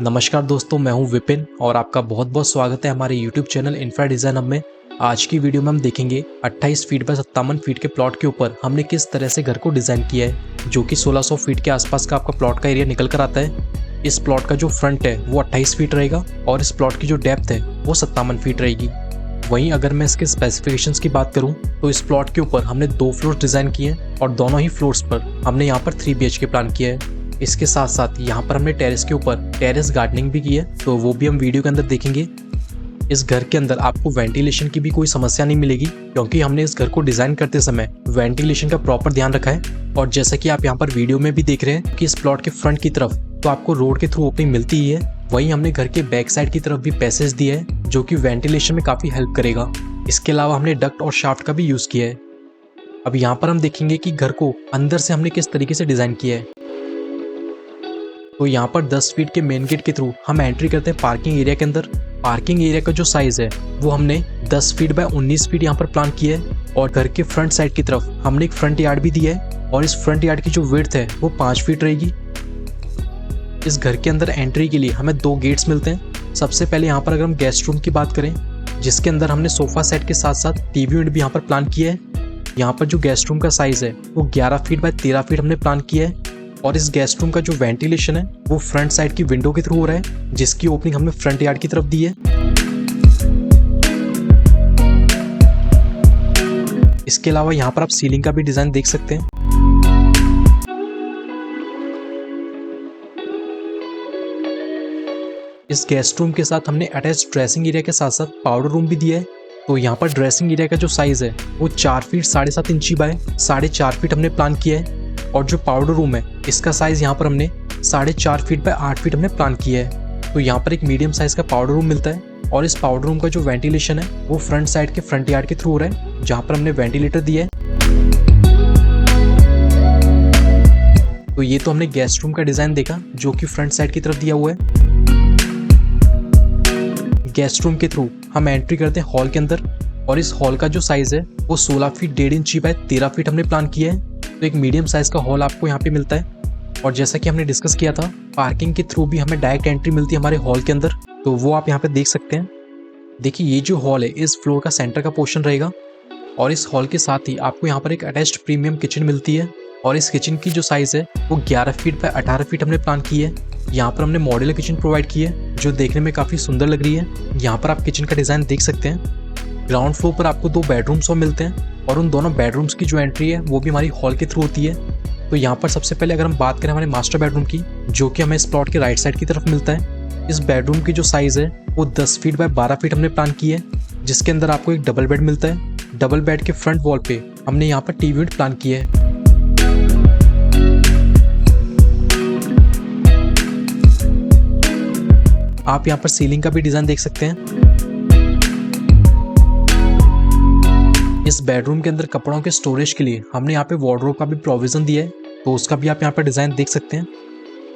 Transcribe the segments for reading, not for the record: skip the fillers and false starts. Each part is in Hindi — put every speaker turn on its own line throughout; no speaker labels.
नमस्कार दोस्तों, मैं हूं विपिन और आपका बहुत बहुत स्वागत है हमारे YouTube channel infra design hub में। आज की वीडियो में हम देखेंगे 28 फीट बाय 57 फीट के प्लॉट के ऊपर हमने किस तरह से घर को डिज़ाइन किया है, जो कि 1600 फीट के आसपास का आपका प्लॉट का एरिया निकल कर आता है। इस प्लॉट का जो फ्रंट है वो 28 फीट रहेगा और इस प्लॉट की जो डेप्थ है वो 57 फीट रहेगी। वहीं अगर मैं इसके स्पेसिफिकेशंस की बात करूं तो इस प्लॉट के ऊपर हमने 2 फ्लोर डिज़ाइन किए हैं और दोनों ही फ्लोर्स पर हमने यहाँ पर 3 BHK प्लान किया है। इसके साथ साथ यहाँ पर हमने टेरेस के ऊपर टेरेस गार्डनिंग भी की है, तो वो भी हम वीडियो के अंदर देखेंगे। इस घर के अंदर आपको वेंटिलेशन की भी कोई समस्या नहीं मिलेगी, क्योंकि हमने इस घर को डिजाइन करते समय वेंटिलेशन का प्रॉपर ध्यान रखा है। और जैसा कि आप यहाँ पर वीडियो में भी देख रहे हैं कि इस प्लॉट के फ्रंट की तरफ तो आपको रोड के थ्रू ओपनिंग मिलती ही है, वहीं हमने घर के बैक साइड की तरफ भी पैसेज दिया है जो कि वेंटिलेशन में काफी हेल्प करेगा। इसके अलावा हमने डक्ट और शाफ्ट का भी यूज किया है। अब यहाँ पर हम देखेंगे कि घर को अंदर से हमने किस तरीके से डिजाइन किया है। तो यहाँ पर 10 फीट के मेन गेट के थ्रू हम एंट्री करते हैं पार्किंग एरिया के अंदर। पार्किंग एरिया का जो साइज है वो हमने 10 फीट बाय 19 फीट यहाँ पर प्लान किया है और घर के फ्रंट साइड की तरफ हमने एक फ्रंट यार्ड भी दिया है और इस फ्रंट यार्ड की जो विड्थ है वो 5 फीट रहेगी। इस घर के अंदर एंट्री के लिए हमें 2 गेट्स मिलते हैं। सबसे पहले यहाँ पर अगर हम गेस्ट रूम की बात करें, जिसके अंदर हमने सोफा सेट के साथ साथ टीवी यूनिट भी यहाँ पर प्लान किया है। यहाँ पर जो गेस्ट रूम का साइज है वो 11 फीट बाय 13 फीट हमने प्लान किया है और इस गेस्ट रूम का जो वेंटिलेशन है वो फ्रंट साइड की विंडो के थ्रू हो रहा है, जिसकी ओपनिंग हमने फ्रंट यार्ड की तरफ दी है। इसके अलावा यहाँ पर आप सीलिंग का भी डिजाइन देख सकते हैं। इस गेस्ट रूम के साथ हमने अटैच ड्रेसिंग एरिया के साथ साथ पाउडर रूम भी दिया है। तो यहाँ पर ड्रेसिंग एरिया का जो साइज है वो 4 फीट 7.5 इंची बाय 4.5 फीट हमने प्लान किया है और जो पाउडर रूम है इसका साइज यहाँ पर हमने 4.5 फीट बाय 8 फीट हमने प्लान किया है। तो यहाँ पर एक मीडियम साइज का पाउडर रूम मिलता है और इस पाउडर रूम का जो वेंटिलेशन है वो फ्रंट साइड के फ्रंट यार्ड के थ्रू हो रहा है, जहाँ पर हमने वेंटिलेटर दिया है। तो ये तो हमने गेस्ट रूम का डिजाइन देखा जो कि फ्रंट साइड की तरफ दिया हुआ है। गेस्ट रूम के थ्रू हम एंट्री करते हैं हॉल के अंदर और इस हॉल का जो साइज है वो 16 फीट 1.5 इंची बाय 13 फीट हमने प्लान किया है। तो एक मीडियम साइज का हॉल आपको यहाँ पे मिलता है और जैसा कि हमने डिस्कस किया था, पार्किंग के थ्रू भी हमें डायरेक्ट एंट्री मिलती है हमारे हॉल के अंदर, तो वो आप यहाँ पे देख सकते हैं। देखिए ये जो हॉल है इस फ्लोर का सेंटर का पोर्शन रहेगा और इस हॉल के साथ ही आपको यहाँ पर एक अटैच्ड प्रीमियम किचन मिलती है और इस किचन की जो साइज है वो 11 फीट बाय 18 फीट हमने प्लान की है। यहाँ पर हमने मॉड्यूलर किचन प्रोवाइड की है जो देखने में काफी सुंदर लग रही है। यहाँ पर आप किचन का डिजाइन देख सकते हैं। ग्राउंड फ्लोर पर आपको 2 बेडरूम्स मिलते हैं और उन दोनों बेडरूम्स की जो एंट्री है वो भी हमारी हॉल के थ्रू होती है। तो यहाँ पर सबसे पहले अगर हम बात करें हमारे मास्टर बेडरूम की, जो कि हमें इस प्लॉट के राइट साइड की तरफ मिलता है। इस बेडरूम की जो साइज है वो 10 फीट बाय 12 फीट हमने प्लान की है, जिसके अंदर आपको एक डबल बेड मिलता है। डबल बेड के फ्रंट वॉल पे हमने यहाँ पर टीवी यूनिट प्लान किया है। आप यहाँ पर सीलिंग का भी डिजाइन देख सकते हैं। इस बेडरूम के अंदर कपड़ों के स्टोरेज के लिए हमने यहाँ पे वार्डरोब का भी प्रोविजन दिया है, तो उसका भी आप यहाँ पे डिजाइन देख सकते हैं।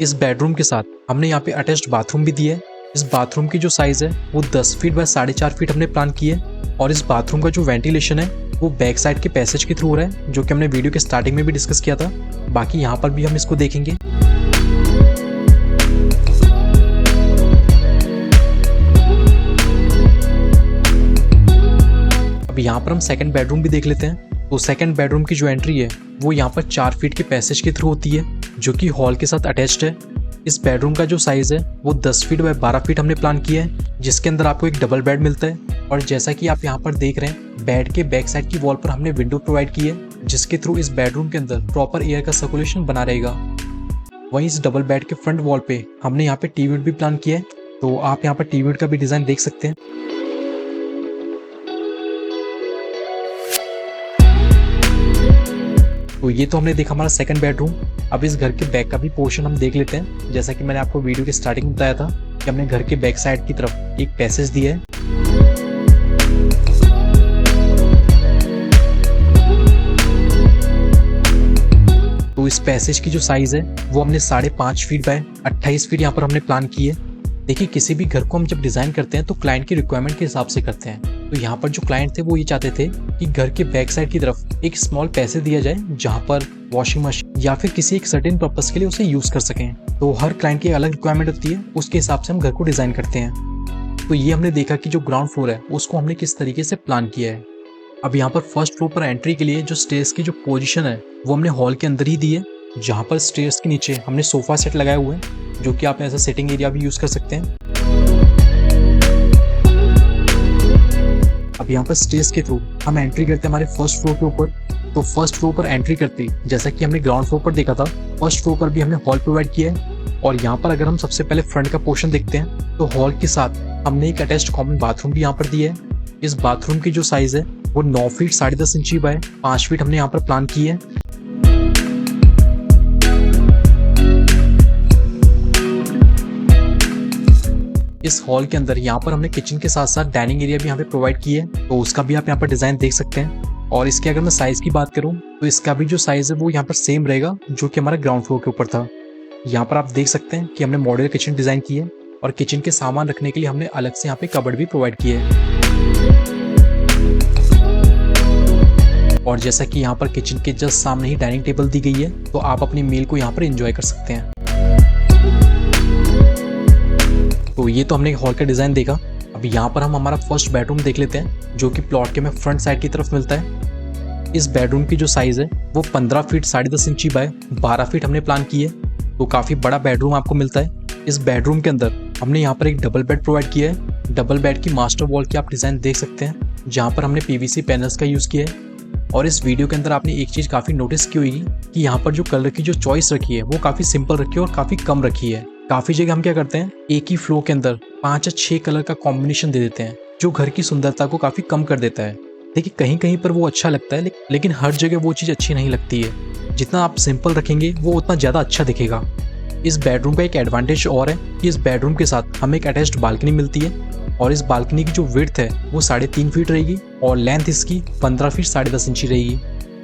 इस बेडरूम के साथ हमने यहाँ पे अटैच्ड बाथरूम भी दिया है। इस बाथरूम की जो साइज है वो 10 फीट बाय 4.5 फीट हमने प्लान की है और इस बाथरूम का जो वेंटिलेशन है वो बैक साइड के पैसेज के थ्रू हो रहा है, जो कि हमने वीडियो के स्टार्टिंग में भी डिस्कस किया था। बाकी यहाँ पर भी हम इसको देखेंगे। अब यहाँ पर हम सेकंड बेडरूम भी देख लेते हैं। तो सेकंड बेडरूम की जो एंट्री है वो यहाँ पर 4 फीट के पैसेज के थ्रू होती है, जो कि हॉल के साथ अटैच्ड है। इस बेडरूम का जो साइज है वो 10 फीट बाय 12 फीट हमने प्लान किया है, जिसके अंदर आपको एक डबल बेड मिलता है और जैसा कि आप यहाँ पर देख रहे हैं, बेड के बैक साइड की वॉल पर हमने विंडो प्रोवाइड की है, जिसके थ्रू इस बेडरूम के अंदर प्रॉपर एयर का सर्कुलेशन बना रहेगा। वहीं इस डबल बेड के फ्रंट वॉल पे हमने यहाँ पे टीवी यूनिट भी प्लान किया है, तो आप यहाँ पर टीवी यूनिट का भी डिजाइन देख सकते हैं। तो ये तो हमने देखा हमारा सेकंड बेडरूम। अब इस घर के बैक का भी पोर्शन हम देख लेते हैं। जैसा कि मैंने आपको वीडियो के स्टार्टिंग में बताया था कि हमने घर के बैक साइड की तरफ एक पैसेज दिया है। तो इस पैसेज की जो साइज है वो हमने 5.5 फीट बाय 28 फीट यहाँ पर हमने प्लान की है देखिए किसी भी घर को हम जब डिज़ाइन करते हैं तो क्लाइंट की रिक्वायरमेंट के हिसाब से करते हैं। तो यहाँ पर जो क्लाइंट थे वो ये चाहते थे कि घर के बैक साइड की तरफ एक स्मॉल पैसेज दिया जाए जहाँ पर वॉशिंग मशीन या फिर किसी एक सर्टेन पर्पस के लिए उसे यूज़ कर सकें। तो हर क्लाइंट की अलग रिक्वायरमेंट होती है, उसके हिसाब से हम घर को डिज़ाइन करते हैं। तो ये हमने देखा कि जो ग्राउंड फ्लोर है उसको हमने किस तरीके से प्लान किया है। अब यहाँ पर फर्स्ट फ्लोर पर एंट्री के लिए जो स्टेयर्स की जो पोजीशन है वो हमने हॉल के अंदर ही दी है, जहाँ पर स्टेयर्स के नीचे हमने सोफा सेट लगाए हुए हैं जो कि आप एज अ सिटिंग एरिया भी यूज़ कर सकते हैं। अब यहाँ पर स्टेयर्स के थ्रू हम एंट्री करते हैं हमारे फर्स्ट फ्लोर के ऊपर। तो फर्स्ट फ्लोर पर एंट्री करते ही जैसा कि हमने ग्राउंड फ्लोर पर देखा था, फर्स्ट फ्लोर पर भी हमने हॉल प्रोवाइड किया है। और यहाँ पर अगर हम सबसे पहले फ्रंट का पोर्शन देखते हैं तो हॉल के साथ हमने एक अटैच्ड कॉमन बाथरूम भी यहाँ पर दिया है। इस बाथरूम की जो साइज है वो 9 फीट 10.5 इंची बाय 5 फीट हमने यहाँ पर प्लान की है। इस हॉल के अंदर यहाँ पर हमने किचन के साथ साथ डाइनिंग एरिया भी यहाँ पे प्रोवाइड की है, तो उसका भी आप यहाँ पर डिजाइन देख सकते हैं। और इसके अगर मैं साइज की बात करूँ तो इसका भी जो साइज है वो यहाँ पर सेम रहेगा जो कि हमारा ग्राउंड फ्लोर के ऊपर था। यहाँ पर आप देख सकते हैं कि हमने मॉड्यूलर किचन डिजाइन की है और किचन के सामान रखने के लिए हमने अलग से यहाँ पे कबर्ड भी प्रोवाइड किए है। और जैसा कि यहाँ पर किचन के जस्ट सामने ही डाइनिंग टेबल दी गई है, तो आप अपनी मील को यहाँ पर एंजॉय कर सकते हैं। तो ये तो हमने हॉल का डिजाइन देखा। अब यहाँ पर हम हमारा फर्स्ट बेडरूम देख लेते हैं जो कि प्लॉट के में फ्रंट साइड की तरफ मिलता है। इस बेडरूम की जो साइज है वो 15 फीट 10.5 इंची बाय 12 फीट हमने प्लान की है, तो काफी बड़ा बेडरूम आपको मिलता है। इस बेडरूम के अंदर हमने यहाँ पर एक डबल बेड प्रोवाइड किया है। डबल बेड की मास्टर वॉल की आप डिजाइन देख सकते हैं जहाँ पर हमने पीवीसी पैनल्स का यूज किया है। और इस वीडियो के अंदर आपने एक चीज काफी नोटिस की होगी कि यहाँ पर जो कलर की जो चॉइस रखी है वो काफी सिंपल रखी है और काफी कम रखी है। काफी जगह हम क्या करते हैं, एक ही फ्लोर के अंदर 5 या 6 कलर का कॉम्बिनेशन दे देते हैं जो घर की सुंदरता को काफी कम कर देता है। देखिए कहीं कहीं पर वो अच्छा लगता है लेकिन हर जगह वो चीज अच्छी नहीं लगती है। जितना आप सिंपल रखेंगे वो उतना ज्यादा अच्छा दिखेगा। इस बेडरूम का एक एडवांटेज और है कि इस बेडरूम के साथ हमें एक अटैच्ड बालकनी मिलती है और इस बालकनी की जो विड्थ है वो 3.5 फीट रहेगी और लेंथ इसकी 15 फीट 10.5 इंची रहेगी।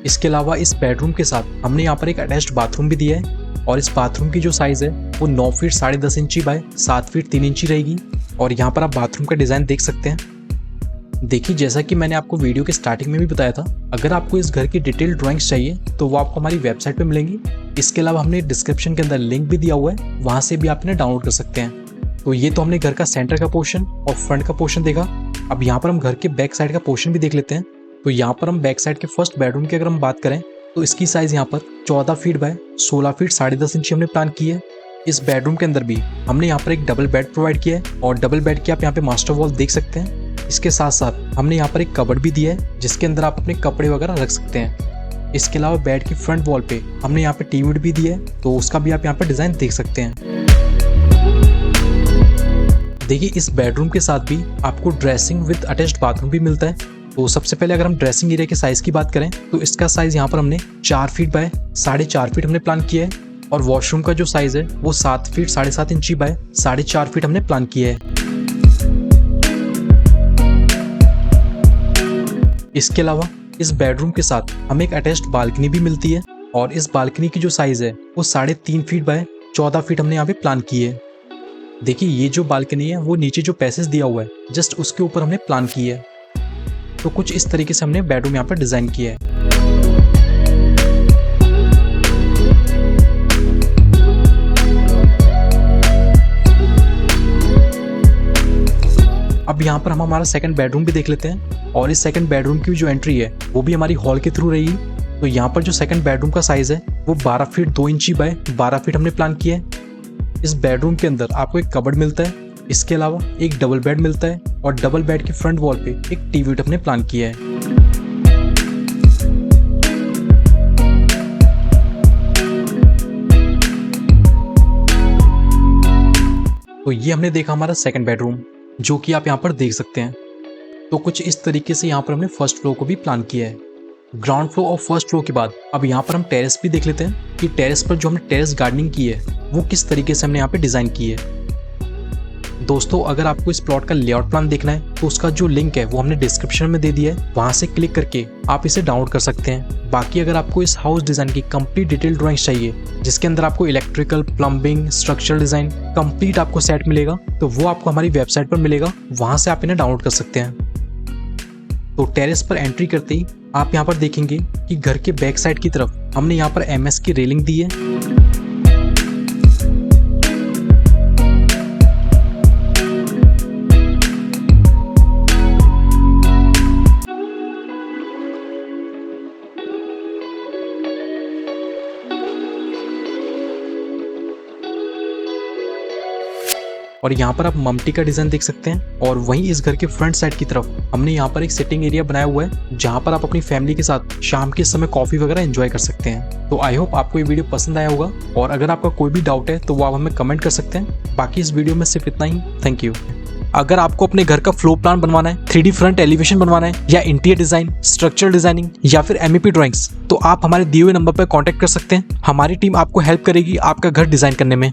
इसके अलावा इस बेडरूम के साथ हमने यहाँ पर एक अटैच्ड बाथरूम भी दिया है और इस बाथरूम की जो साइज है वो 9 फीट 10.5 इंची बाय 7 फीट 3 इंची रहेगी। और यहाँ पर आप बाथरूम का डिजाइन देख सकते हैं। देखिए जैसा कि मैंने आपको वीडियो के स्टार्टिंग में भी बताया था, अगर आपको इस घर की डिटेल ड्राइंग्स चाहिए तो वो आपको हमारी वेबसाइट पे मिलेंगी। इसके अलावा हमने डिस्क्रिप्शन के अंदर लिंक भी दिया हुआ है, वहां से भी आप इन्हें डाउनलोड कर सकते हैं। तो ये तो हमने घर का सेंटर का पोर्शन और फ्रंट का पोर्शन देखा। अब यहाँ पर हम घर के बैक साइड का पोर्शन भी देख लेते हैं। तो यहाँ पर हम बैक साइड के फर्स्ट बेडरूम की अगर हम बात करें तो इसकी साइज यहाँ पर 14 फीट बाय 16 फीट 10.5 इंची हमने प्लान की है। इस बेडरूम के अंदर भी हमने यहाँ पर एक डबल बेड प्रोवाइड किया है और डबल बेड की आप यहाँ पे मास्टर वॉल देख सकते हैं। इसके साथ साथ हमने यहाँ पर एक कबर्ड भी दिया है जिसके अंदर आप अपने कपड़े वगैरह रख सकते हैं। इसके अलावा बेड की फ्रंट वॉल पे हमने यहाँ पे टीवी भी दिया है, तो उसका भी आप यहाँ पे डिजाइन देख सकते हैं। देखिए इस बेडरूम के साथ भी आपको ड्रेसिंग विद अटैच्ड बाथरूम भी मिलता है। तो सबसे पहले अगर हम ड्रेसिंग एरिया के साइज की बात करें तो इसका साइज यहाँ पर हमने 4 फीट बाय 4.5 फीट हमने प्लान किया है और वॉशरूम का जो साइज है वो 7 फीट 7.5 इंची बाय 4.5 फीट हमने प्लान किया है। इसके अलावा इस बेडरूम के साथ हमें एक अटैच्ड बालकनी भी मिलती है और इस बालकनी की जो साइज है वो 3.5 फीट बाय 14 फीट हमने यहाँ पे प्लान की है। देखिए ये जो बालकनी है वो नीचे जो पैसेज दिया हुआ है जस्ट उसके ऊपर हमने प्लान की है। तो कुछ इस तरीके से हमने बेडरूम यहाँ पर डिजाइन किया है। अब यहाँ पर हम हमारा सेकंड बेडरूम भी देख लेते हैं और इस सेकंड बेडरूम की जो एंट्री है वो भी हमारी हॉल के थ्रू रहेगी। तो यहाँ पर जो सेकंड बेडरूम का साइज है वो 12 फीट 2 इंची बाय 12 फीट हमने प्लान किया है। इस बेडरूम के अंदर आपको एक कबर्ड मिलता है, इसके अलावा एक डबल बेड मिलता है और डबल बेड की फ्रंट वॉल पे एक टीवी यूनिट हमने प्लान किया है। तो ये हमने देखा हमारा सेकंड बेडरूम जो कि आप यहाँ पर देख सकते हैं। तो कुछ इस तरीके से यहाँ पर हमने फर्स्ट फ्लोर को भी प्लान किया है। ग्राउंड फ्लोर और फर्स्ट फ्लोर के बाद अब यहाँ पर हम टेरेस भी देख लेते हैं कि टेरेस पर जो हमने टेरेस गार्डनिंग की है वो किस तरीके से हमने यहाँ पे डिजाइन की है। दोस्तों अगर आपको इस प्लॉट का लेआउट प्लान देखना है तो उसका जो लिंक है वो हमने डिस्क्रिप्शन में दे दिया है, वहां से क्लिक करके आप इसे डाउनलोड कर सकते हैं। बाकी अगर आपको इस हाउस डिजाइन की कंप्लीट डिटेल ड्राइंग्स चाहिए जिसके अंदर आपको electrical, plumbing, structural design complete आपको सेट मिलेगा, तो वो आपको हमारी वेबसाइट पर मिलेगा, वहां से आप इन्हें डाउनलोड कर सकते हैं। तो टेरेस पर एंट्री करते ही आप यहाँ पर देखेंगे कि घर के बैक साइड की तरफ हमने यहाँ पर MS की रेलिंग दी है। और यहाँ पर आप ममटी का डिजाइन देख सकते हैं। और वहीं इस घर के फ्रंट साइड की तरफ हमने यहाँ पर एक सिटिंग एरिया बनाया हुआ है जहाँ पर आप अपनी फैमिली के साथ शाम के समय कॉफी वगैरह एंजॉय कर सकते हैं। तो आई होप आपको ये वीडियो पसंद आया होगा, और अगर आपका कोई भी डाउट है तो वो आप हमें कमेंट कर सकते हैं। बाकी इस वीडियो में सिर्फ इतना ही। Thank you. अगर आपको अपने घर का फ्लोर प्लान बनवाना है, 3D फ्रंट एलिवेशन बनवाना है, या इंटीरियर डिजाइन, स्ट्रक्चरल डिजाइनिंग या फिर MEP ड्राइंग्स, तो आप हमारे दिए हुए नंबर पर कॉन्टैक्ट कर सकते हैं। हमारी टीम आपको हेल्प करेगी आपका घर डिजाइन करने में।